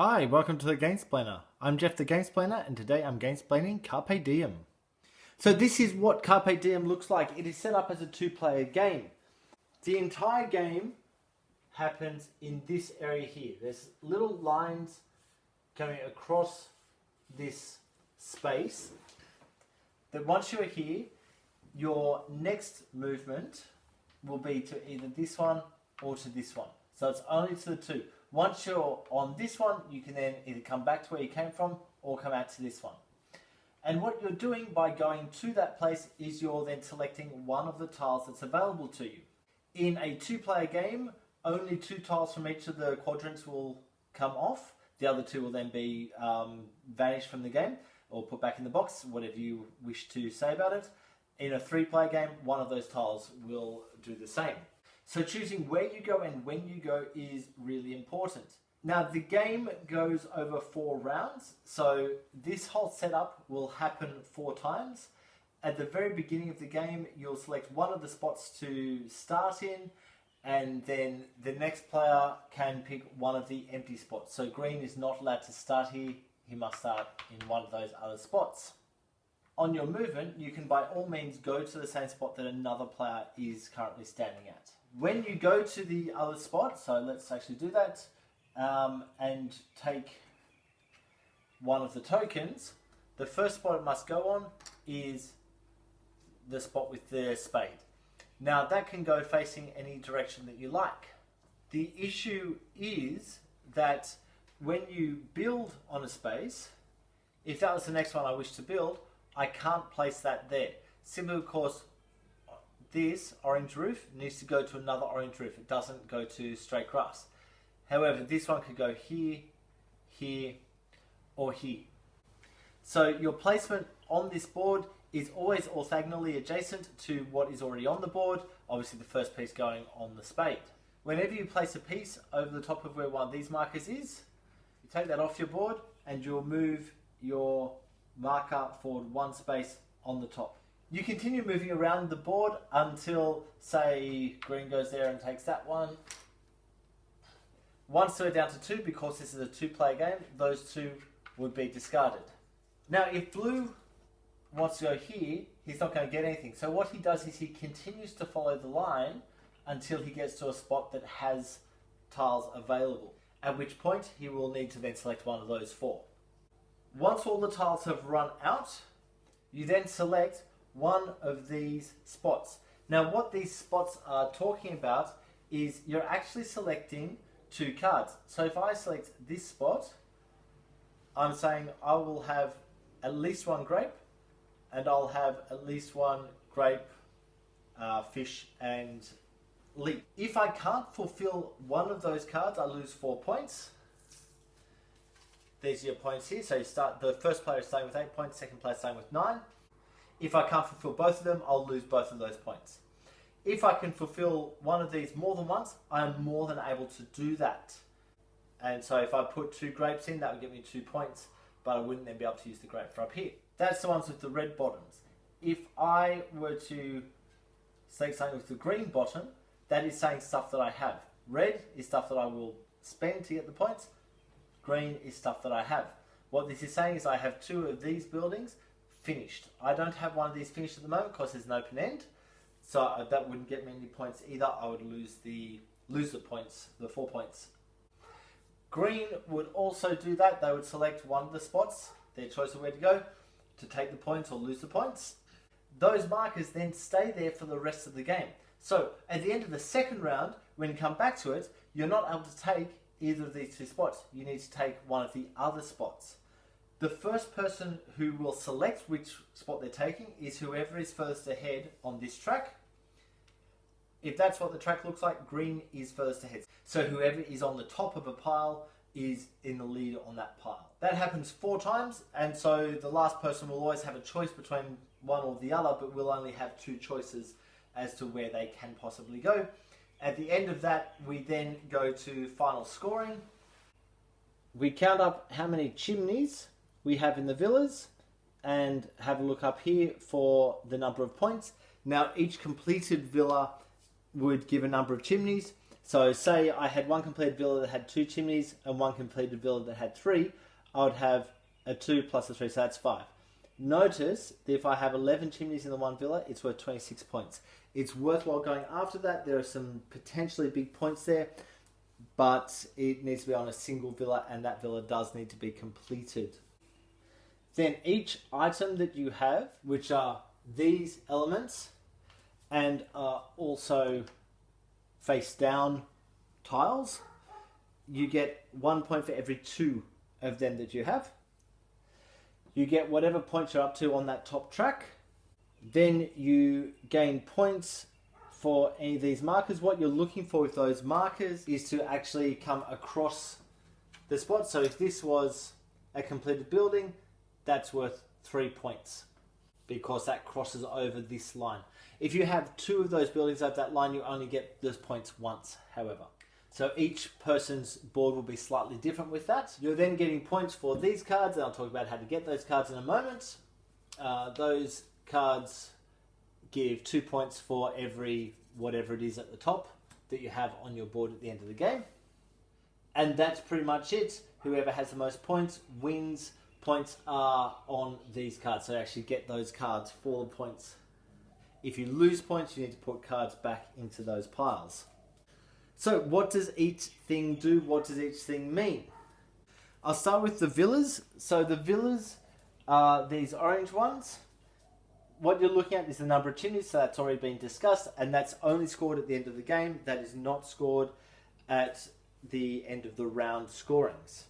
Hi, welcome to the Gamesplainer. I'm Jeff the Gamesplainer, and today I'm gamesplaining Carpe Diem. So this is what Carpe Diem looks like. It is set up as a two-player game. The entire game happens in this area here. There's little lines going across this space that once you're here, your next movement will be to either this one or to this one. So it's only to the two. Once you're on this one, you can then either come back to where you came from or come out to this one. And what you're doing by going to that place is you're then selecting one of the tiles that's available to you. In a two-player game, only two tiles from each of the quadrants will come off. The other two will then be vanished from the game or put back in the box, whatever you wish to say about it. In a three-player game, one of those tiles will do the same. So choosing where you go and when you go is really important. Now the game goes over 4 rounds, so this whole setup will happen 4 times. At the very beginning of the game, you'll select one of the spots to start in, and then the next player can pick one of the empty spots. So green is not allowed to start here, he must start in one of those other spots. On your movement, you can by all means go to the same spot that another player is currently standing at. When you go to the other spot, so let's actually do that, and take one of the tokens, the first spot it must go on is the spot with the spade. Now that can go facing any direction that you like. The issue is that when you build on a space, if that was the next one I wish to build, I can't place that there. Simply because this orange roof needs to go to another orange roof. It doesn't go to straight grass. However, this one could go here, here, or here. So your placement on this board is always orthogonally adjacent to what is already on the board, obviously the first piece going on the spade. Whenever you place a piece over the top of where one of these markers is, you take that off your board and you'll move your marker forward 1 space on the top. You continue moving around the board until, say, green goes there and takes that one. Once we're down to 2, because this is a 2-player game, those 2 would be discarded. Now, if blue wants to go here, he's not going to get anything. So what he does is he continues to follow the line until he gets to a spot that has tiles available, at which point he will need to then select one of those 4. Once all the tiles have run out, you then select one of these spots. Now what these spots are talking about is you're actually selecting 2 cards. So if I select this spot, I'm saying I will have at least 1 grape, and I'll have at least 1 grape, fish and leaf. If I can't fulfill one of those cards, I lose 4 points. These are your points here. So you start, the first player is starting with 8 points, second player is starting with 9. If I can't fulfill both of them, I'll lose both of those points. If I can fulfill one of these more than once, I'm more than able to do that. And so if I put 2 grapes in, that would get me 2 points, but I wouldn't then be able to use the grape for up here. That's the ones with the red bottoms. If I were to select something with the green bottom, that is saying stuff that I have. Red is stuff that I will spend to get the points. Green is stuff that I have. What this is saying is I have 2 of these buildings finished. I don't have one of these finished at the moment because there's an open end, so that wouldn't get me any points either. I would lose the points, the 4 points. Green would also do that. They would select one of the spots, their choice of where to go, to take the points or lose the points. Those markers then stay there for the rest of the game. So at the end of the second round, when you come back to it, you're not able to take either of these 2 spots. You need to take one of the other spots. The first person who will select which spot they're taking is whoever is furthest ahead on this track. If that's what the track looks like, green is furthest ahead. So whoever is on the top of a pile is in the lead on that pile. That happens 4 times, and so the last person will always have a choice between one or the other, but will only have 2 choices as to where they can possibly go. At the end of that, we then go to final scoring. We count up how many chimneys we have in the villas and have a look up here for the number of points. Now each completed villa would give a number of chimneys, So say I had one completed villa that had 2 chimneys and one completed villa that had 3, I would have a 2 plus a 3, so that's 5. Notice that if I have 11 chimneys in the one villa, it's worth 26 points. It's worthwhile going after that. There are some potentially big points there, but it needs to be on a single villa, and that villa does need to be completed. Then each item that you have, which are these elements, and are also face down tiles, you get 1 point for every 2 of them that you have. You get whatever points you're up to on that top track. Then you gain points for any of these markers. What you're looking for with those markers is to actually come across the spot. So if this was a completed building, that's worth 3 points because that crosses over this line. If you have 2 of those buildings over that line, you only get those points once, however. So each person's board will be slightly different with that. You're then getting points for these cards, and I'll talk about how to get those cards in a moment. Those cards give 2 points for every whatever it is at the top that you have on your board at the end of the game. And that's pretty much it. Whoever has the most points wins. Points are on these cards, so actually get those cards for the points. If you lose points, you need to put cards back into those piles. So what does each thing do? What does each thing mean? I'll start with the villas. So the villas are these orange ones. What you're looking at is the number of chimneys, so that's already been discussed, and that's only scored at the end of the game. That is not scored at the end of the round scorings.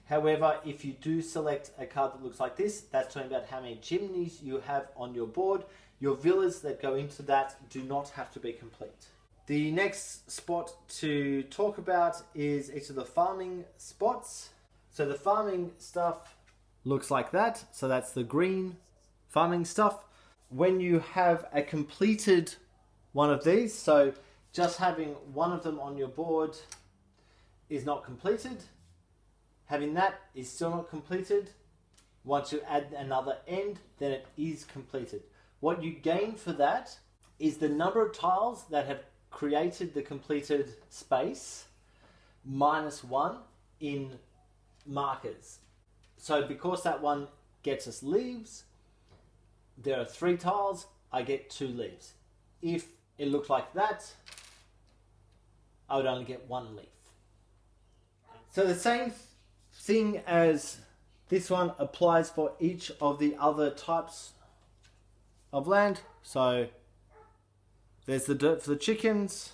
However, if you do select a card that looks like this, that's talking about how many chimneys you have on your board. Your villas that go into that do not have to be complete. The next spot to talk about is each of the farming spots. So the farming stuff looks like that. So that's the green farming stuff. When you have a completed one of these, so just having one of them on your board is not completed. Having that is still not completed. Once you add another end, then it is completed. What you gain for that is the number of tiles that have created the completed space -1 in markers. So because that one gets us leaves, there are 3 tiles, I get 2 leaves. If it looked like that, I would only get 1 leaf. So the same thing as this one applies for each of the other types of land. So there's the dirt for the chickens,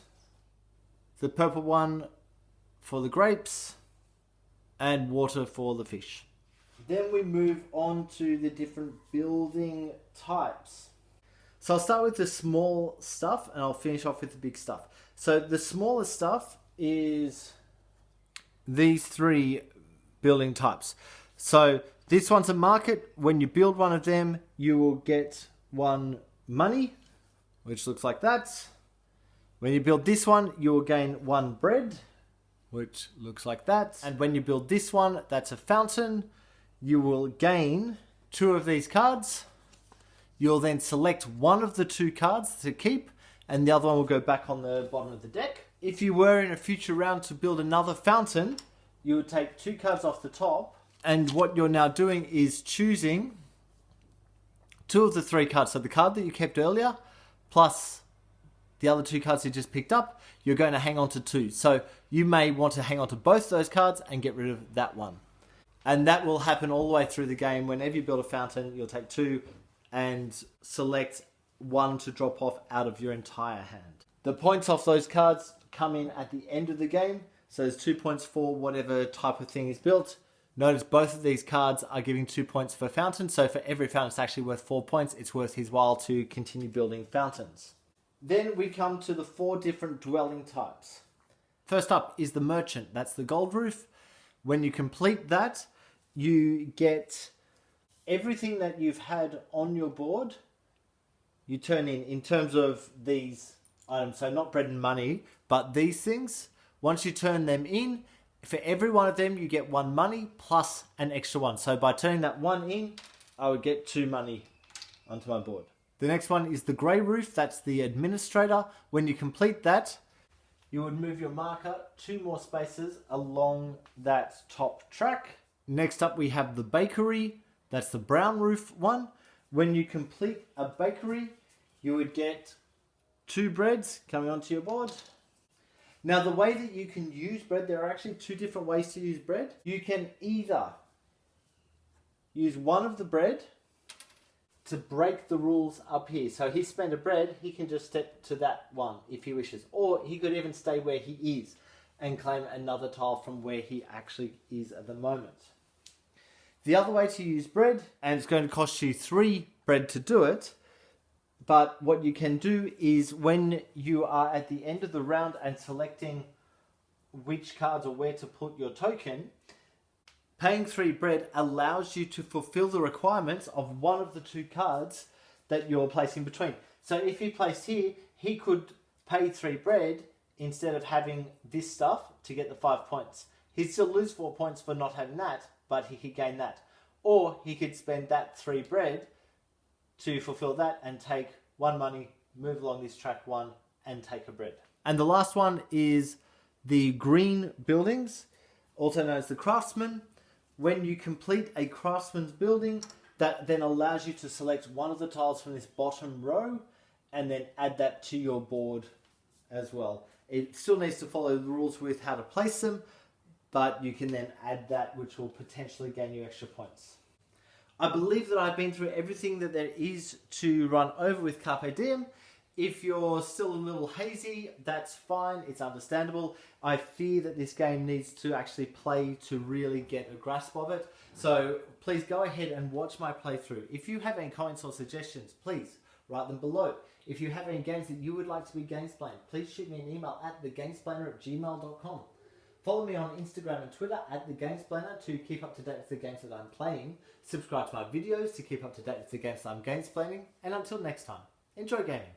the purple one for the grapes, and water for the fish. Then we move on to the different building types. So I'll start with the small stuff and I'll finish off with the big stuff. So the smaller stuff is these 3 building types. So this one's a market. When you build one of them, you will get 1 money, which looks like that. When you build this one, you will gain 1 bread, which looks like that. And when you build this one, that's a fountain, you will gain 2 of these cards. You'll then select one of the 2 cards to keep, and the other one will go back on the bottom of the deck. If you were in a future round to build another fountain, you would take 2 cards off the top, and what you're now doing is choosing 2 of the 3 cards. So the card that you kept earlier, plus the other 2 cards you just picked up, you're going to hang on to 2. So you may want to hang on to both those cards and get rid of that one. And that will happen all the way through the game. Whenever you build a fountain, you'll take 2 and select 1 to drop off out of your entire hand. The points off those cards come in at the end of the game. So there's 2 points for whatever type of thing is built. Notice both of these cards are giving 2 points for fountain. So for every fountain, it's actually worth 4 points. It's worth his while to continue building fountains. Then we come to the 4 different dwelling types. First up is the merchant. That's the gold roof. When you complete that, you get everything that you've had on your board. You turn in terms of these items. So not bread and money, but these things. Once you turn them in, for every one of them, you get 1 money plus an extra 1. So by turning that 1 in, I would get 2 money onto my board. The next one is the grey roof. That's the administrator. When you complete that, you would move your marker 2 more spaces along that top track. Next up we have the bakery. That's the brown roof one. When you complete a bakery, you would get 2 breads coming onto your board. Now the way that you can use bread, there are actually 2 different ways to use bread. You can either use one of the bread to break the rules up here. So he spent a bread, he can just step to that one if he wishes. Or he could even stay where he is and claim another tile from where he actually is at the moment. The other way to use bread, and it's going to cost you 3 bread to do it, but what you can do is when you are at the end of the round and selecting which cards or where to put your token, paying 3 bread allows you to fulfill the requirements of one of the 2 cards that you're placing between. So if he placed here, he could pay 3 bread instead of having this stuff to get the 5 points. He'd still lose 4 points for not having that, but he could gain that. Or he could spend that 3 bread to fulfill that and take 1 money, move along this track 1 and take a bread. And the last one is the green buildings, also known as the craftsman. When you complete a craftsman's building, that then allows you to select one of the tiles from this bottom row and then add that to your board as well. It still needs to follow the rules with how to place them, but you can then add that, which will potentially gain you extra points. I believe that I've been through everything that there is to run over with Carpe Diem. If you're still a little hazy, that's fine, it's understandable. I fear that this game needs to actually play to really get a grasp of it. So please go ahead and watch my playthrough. If you have any comments or suggestions, please write them below. If you have any games that you would like to be gamesplained, please shoot me an email at thegamesplainer@gmail.com. Follow me on Instagram and Twitter at thegamesplainer to keep up to date with the games that I'm playing. Subscribe to my videos to keep up to date with the games that I'm gamesplaining. And until next time, enjoy gaming.